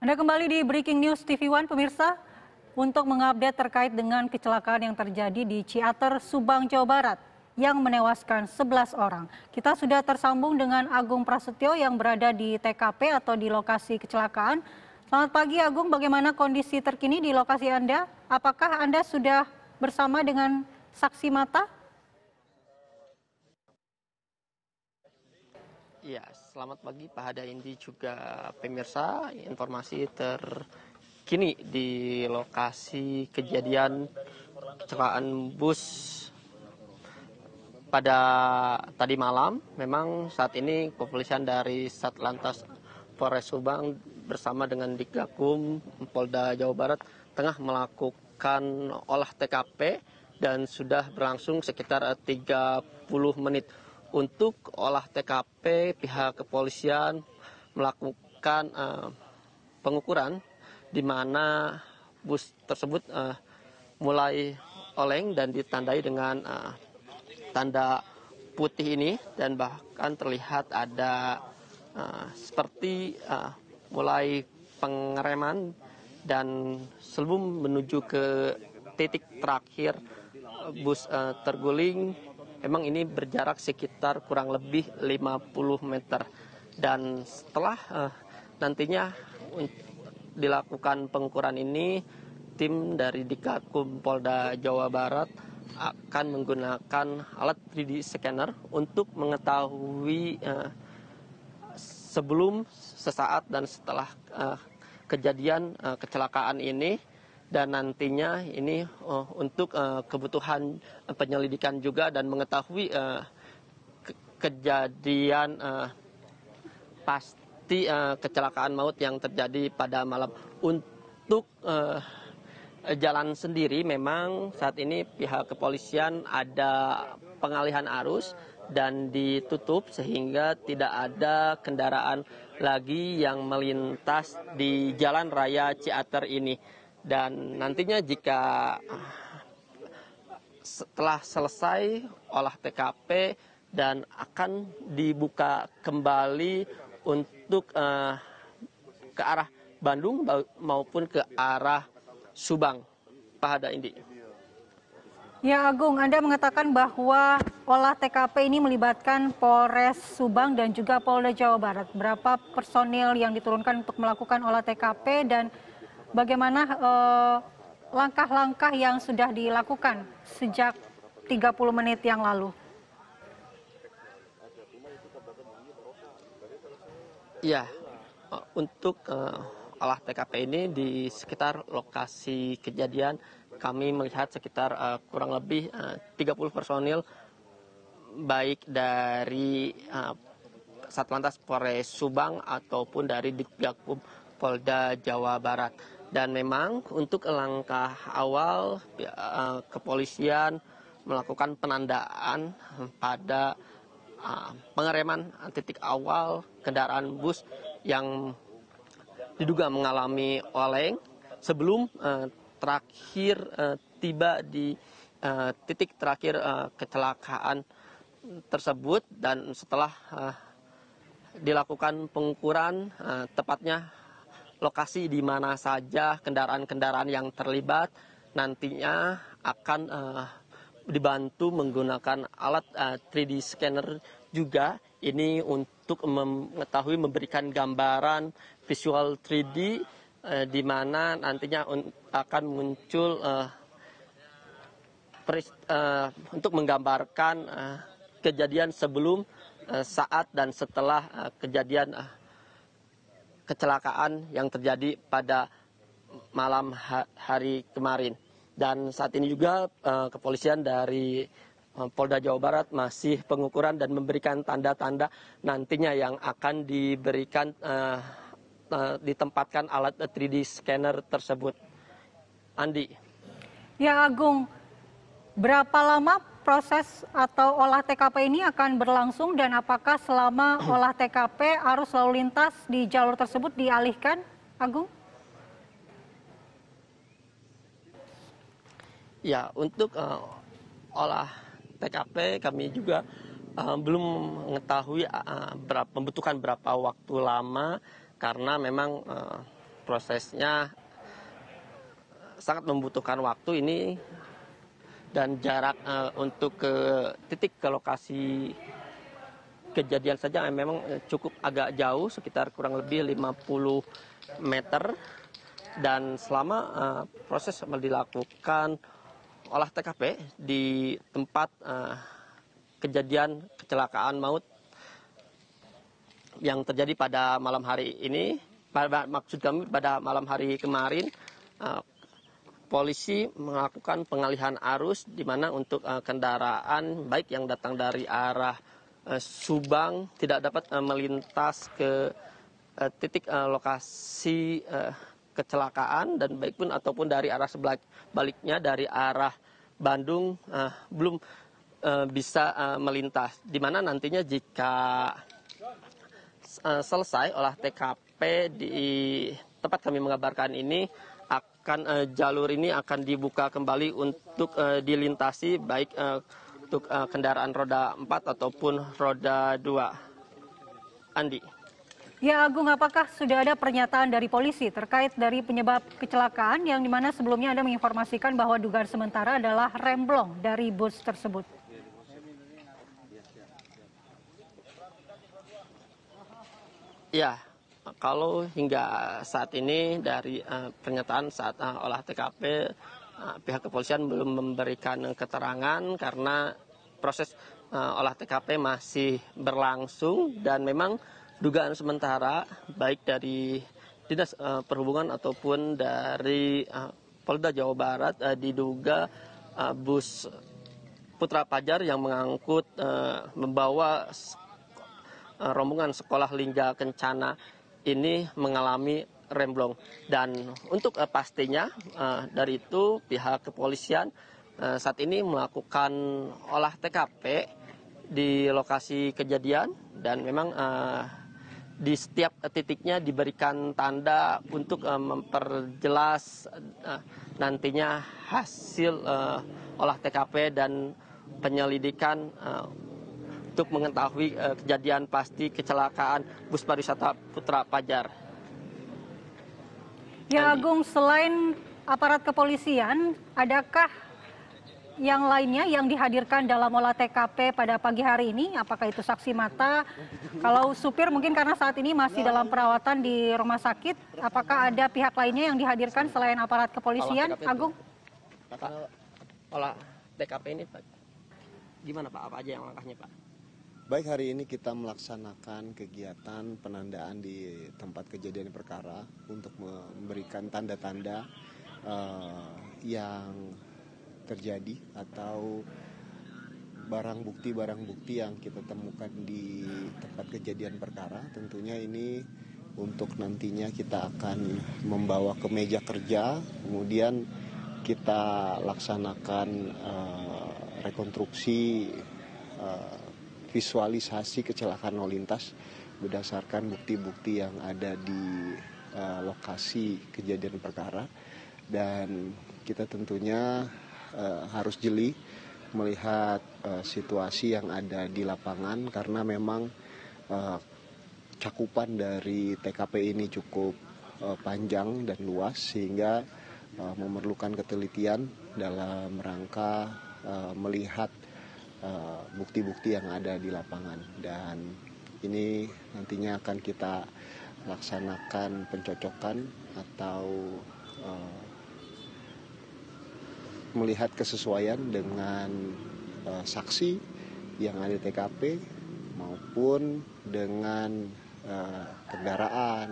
Anda kembali di Breaking News TV One, pemirsa, untuk mengupdate terkait dengan kecelakaan yang terjadi di Ciater, Subang, Jawa Barat yang menewaskan 11 orang. Kita sudah tersambung dengan Agung Prasetyo yang berada di TKP atau di lokasi kecelakaan. Selamat pagi Agung, bagaimana kondisi terkini di lokasi Anda? Apakah Anda sudah bersama dengan saksi mata? Ya, selamat pagi Pak Hada Indi juga pemirsa. Informasi terkini di lokasi kejadian kecelakaan bus pada tadi malam. Memang saat ini kepolisian dari Satlantas Polres Subang bersama dengan Ditgakum Polda Jawa Barat tengah melakukan olah TKP dan sudah berlangsung sekitar 30 menit. Untuk olah TKP, pihak kepolisian melakukan pengukuran di mana bus tersebut mulai oleng dan ditandai dengan tanda putih ini, dan bahkan terlihat ada seperti mulai pengereman, dan sebelum menuju ke titik terakhir bus terguling. Memang ini berjarak sekitar kurang lebih 50 meter. Dan setelah nantinya dilakukan pengukuran ini, tim dari Ditgakum Polda Jawa Barat akan menggunakan alat 3D scanner untuk mengetahui sebelum, sesaat, dan setelah kejadian kecelakaan ini. Dan nantinya ini untuk kebutuhan penyelidikan juga dan mengetahui kejadian pasti kecelakaan maut yang terjadi pada malam. Untuk jalan sendiri memang saat ini pihak kepolisian ada pengalihan arus dan ditutup sehingga tidak ada kendaraan lagi yang melintas di Jalan Raya Ciater ini. Dan nantinya jika setelah selesai olah TKP dan akan dibuka kembali untuk ke arah Bandung maupun ke arah Subang. Pak Hada Indi. Ya Agung, Anda mengatakan bahwa olah TKP ini melibatkan Polres Subang dan juga Polda Jawa Barat. Berapa personil yang diturunkan untuk melakukan olah TKP dan bagaimana langkah-langkah yang sudah dilakukan sejak 30 menit yang lalu? Ya, untuk olah TKP ini di sekitar lokasi kejadian kami melihat sekitar kurang lebih 30 personil baik dari Satlantas Polres Subang ataupun dari Ditgakum Polda Jawa Barat. Dan memang untuk langkah awal kepolisian melakukan penandaan pada pengereman titik awal kendaraan bus yang diduga mengalami oleng sebelum terakhir tiba di titik terakhir kecelakaan tersebut. Dan setelah dilakukan pengukuran tepatnya lokasi di mana saja kendaraan-kendaraan yang terlibat nantinya akan dibantu menggunakan alat 3D scanner juga. Ini untuk mengetahui, memberikan gambaran visual 3D di mana nantinya akan muncul untuk menggambarkan kejadian sebelum, saat, dan setelah kejadian kecelakaan yang terjadi pada malam hari kemarin. Dan saat ini juga kepolisian dari Polda Jawa Barat masih pengukuran dan memberikan tanda-tanda nantinya yang akan diberikan ditempatkan alat 3D scanner tersebut. Andi. Ya Agung, berapa lama proses atau olah TKP ini akan berlangsung dan apakah selama olah TKP arus lalu lintas di jalur tersebut dialihkan, Agung? Ya, untuk olah TKP kami juga belum mengetahui membutuhkan berapa waktu lama, karena memang prosesnya sangat membutuhkan waktu ini, dan jarak untuk ke titik ke lokasi kejadian saja memang cukup agak jauh, sekitar kurang lebih 50 meter. Dan selama proses dilakukan olah TKP di tempat kejadian kecelakaan maut yang terjadi pada malam hari ini, maksud kami pada malam hari kemarin, polisi melakukan pengalihan arus di mana untuk kendaraan baik yang datang dari arah Subang tidak dapat melintas ke titik lokasi kecelakaan, dan baik pun ataupun dari arah sebaliknya dari arah Bandung belum bisa melintas. Di mana nantinya jika selesai olah TKP di tempat kami mengabarkan ini, akan jalur ini akan dibuka kembali untuk dilintasi baik untuk kendaraan roda 4 ataupun roda 2. Andi. Ya Agung, apakah sudah ada pernyataan dari polisi terkait dari penyebab kecelakaan yang dimana sebelumnya Anda menginformasikan bahwa dugaan sementara adalah remblong dari bus tersebut? Ya, kalau hingga saat ini dari pernyataan saat olah TKP, pihak kepolisian belum memberikan keterangan karena proses olah TKP masih berlangsung, dan memang dugaan sementara baik dari Dinas Perhubungan ataupun dari Polda Jawa Barat diduga bus Putra Pajar yang mengangkut membawa rombongan sekolah Lingga Kencana ini mengalami remblong. Dan untuk pastinya dari itu pihak kepolisian saat ini melakukan olah TKP di lokasi kejadian, dan memang di setiap titiknya diberikan tanda untuk memperjelas nantinya hasil olah TKP dan penyelidikan untuk mengetahui kejadian pasti kecelakaan bus pariwisata Putra Pajar. Ya Agung, selain aparat kepolisian, adakah yang lainnya yang dihadirkan dalam olah TKP pada pagi hari ini? Apakah itu saksi mata? Kalau supir mungkin karena saat ini masih dalam perawatan di rumah sakit, apakah ada pihak lainnya yang dihadirkan selain aparat kepolisian, Agung? Pak, olah TKP ini Pak, gimana Pak? Apa aja yang langkahnya Pak? Baik, hari ini kita melaksanakan kegiatan penandaan di tempat kejadian perkara untuk memberikan tanda-tanda yang terjadi atau barang bukti yang kita temukan di tempat kejadian perkara. Tentunya ini untuk nantinya kita akan membawa ke meja kerja, kemudian kita laksanakan rekonstruksi visualisasi kecelakaan lalu lintas berdasarkan bukti-bukti yang ada di lokasi kejadian perkara. Dan kita tentunya harus jeli melihat situasi yang ada di lapangan, karena memang cakupan dari TKP ini cukup panjang dan luas, sehingga memerlukan ketelitian dalam rangka melihat bukti-bukti yang ada di lapangan. Dan ini nantinya akan kita laksanakan pencocokan atau melihat kesesuaian dengan saksi yang ada di TKP maupun dengan kendaraan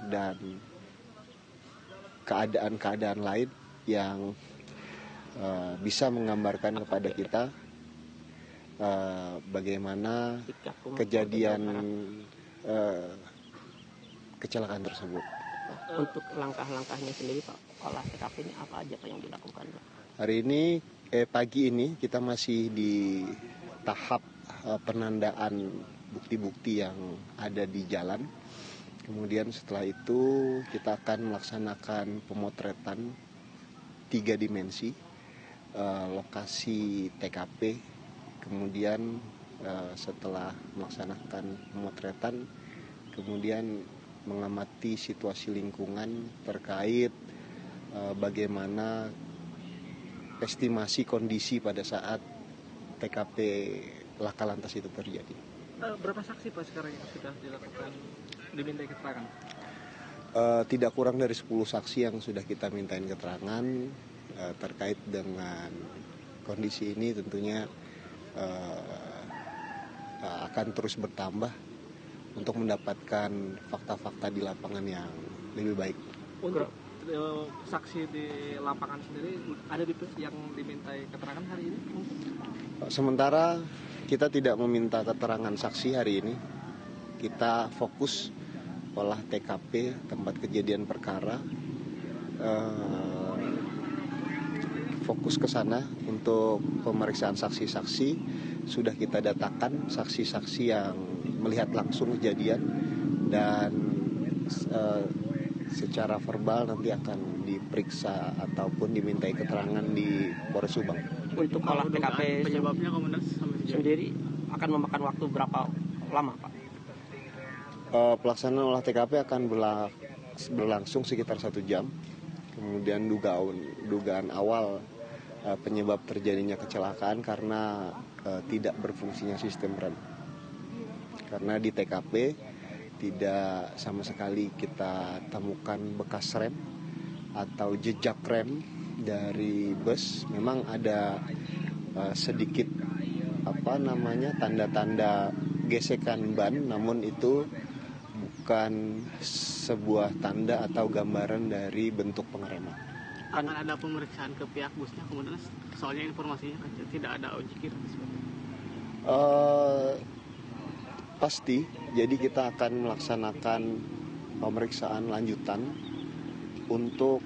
dan keadaan-keadaan lain yang bisa menggambarkan kepada kita bagaimana kejadian kecelakaan tersebut. Untuk langkah-langkahnya sendiri Pak, olah TKP ini apa aja Pak yang dilakukan Pak? Hari ini, pagi ini kita masih di tahap penandaan bukti-bukti yang ada di jalan. Kemudian setelah itu kita akan melaksanakan pemotretan 3 dimensi lokasi TKP. Kemudian setelah melaksanakan pemotretan, kemudian mengamati situasi lingkungan terkait bagaimana estimasi kondisi pada saat TKP laka lantas itu terjadi. Berapa saksi Pak sekarang yang sudah dilakukan dimintai keterangan? Tidak kurang dari 10 saksi yang sudah kita mintain keterangan terkait dengan kondisi ini. Tentunya akan terus bertambah untuk mendapatkan fakta-fakta di lapangan yang lebih baik. Untuk saksi di lapangan sendiri ada yang dimintai keterangan hari ini? Sementara kita tidak meminta keterangan saksi hari ini. Kita fokus olah TKP tempat kejadian perkara, fokus ke sana untuk pemeriksaan saksi-saksi. Sudah kita datakan saksi-saksi yang melihat langsung kejadian dan secara verbal nanti akan diperiksa ataupun dimintai keterangan di Polres Subang. Untuk olah TKP penyebabnya Komandan sendiri akan memakan waktu berapa lama, Pak? Pelaksanaan olah TKP akan berlangsung sekitar 1 jam. Kemudian dugaan awal penyebab terjadinya kecelakaan karena tidak berfungsinya sistem rem. Karena di TKP tidak sama sekali kita temukan bekas rem atau jejak rem dari bus. Memang ada sedikit tanda-tanda gesekan ban, namun itu bukan sebuah tanda atau gambaran dari bentuk pengereman. Akan ada pemeriksaan ke pihak busnya Komandan, soalnya informasinya kan tidak ada ojekir. Pasti, jadi kita akan melaksanakan pemeriksaan lanjutan untuk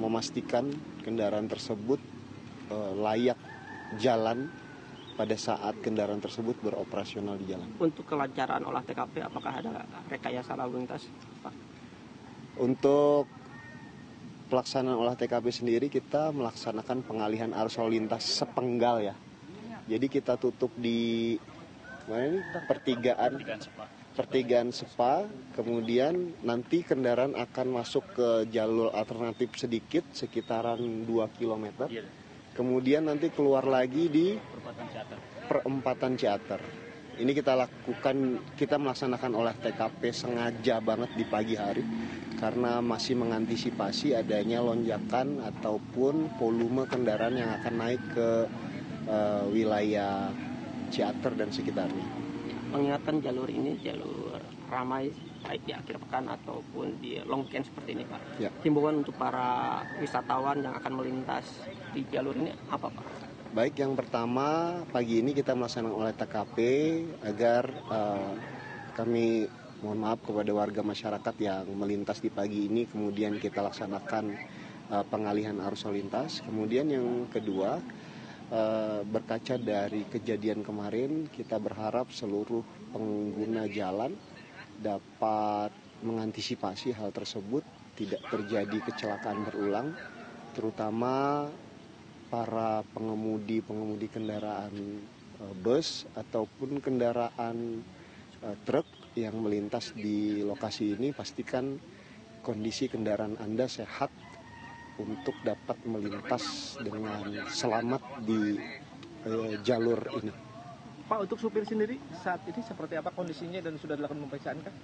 memastikan kendaraan tersebut layak jalan pada saat kendaraan tersebut beroperasional di jalan. Untuk kelancaran olah TKP, apakah ada rekayasa lalu lintas, Pak? Untuk pelaksanaan olah TKP sendiri kita melaksanakan pengalihan arus lalu lintas sepenggal ya. Jadi kita tutup di pertigaan Sepa, kemudian nanti kendaraan akan masuk ke jalur alternatif sedikit sekitaran 2 km. Kemudian nanti keluar lagi di perempatan Ciater. Ini kita melaksanakan olah TKP sengaja banget di pagi hari karena masih mengantisipasi adanya lonjakan ataupun volume kendaraan yang akan naik ke wilayah Ciater dan sekitarnya. Mengingatkan jalur ini jalur ramai baik di akhir pekan ataupun di long weekend seperti ini, Pak. Ya. Himbauan untuk para wisatawan yang akan melintas di jalur ini apa, Pak? Baik, yang pertama pagi ini kita melaksanakan olah TKP agar kami mohon maaf kepada warga masyarakat yang melintas di pagi ini, kemudian kita laksanakan pengalihan arus lalu lintas. Kemudian yang kedua, berkaca dari kejadian kemarin, kita berharap seluruh pengguna jalan dapat mengantisipasi hal tersebut, tidak terjadi kecelakaan berulang, terutama para pengemudi kendaraan bus ataupun kendaraan truk yang melintas di lokasi ini. Pastikan kondisi kendaraan Anda sehat untuk dapat melintas dengan selamat di jalur ini. Pak, untuk supir sendiri saat ini seperti apa kondisinya dan sudah dilakukan pemeriksaan kah?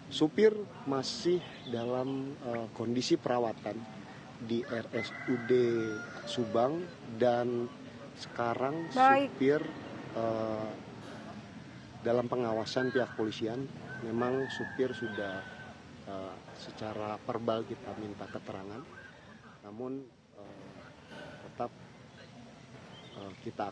Supir masih dalam kondisi perawatan di RSUD Subang dan sekarang supir dalam pengawasan pihak polisian. Memang supir sudah secara verbal kita minta keterangan, namun tetap kita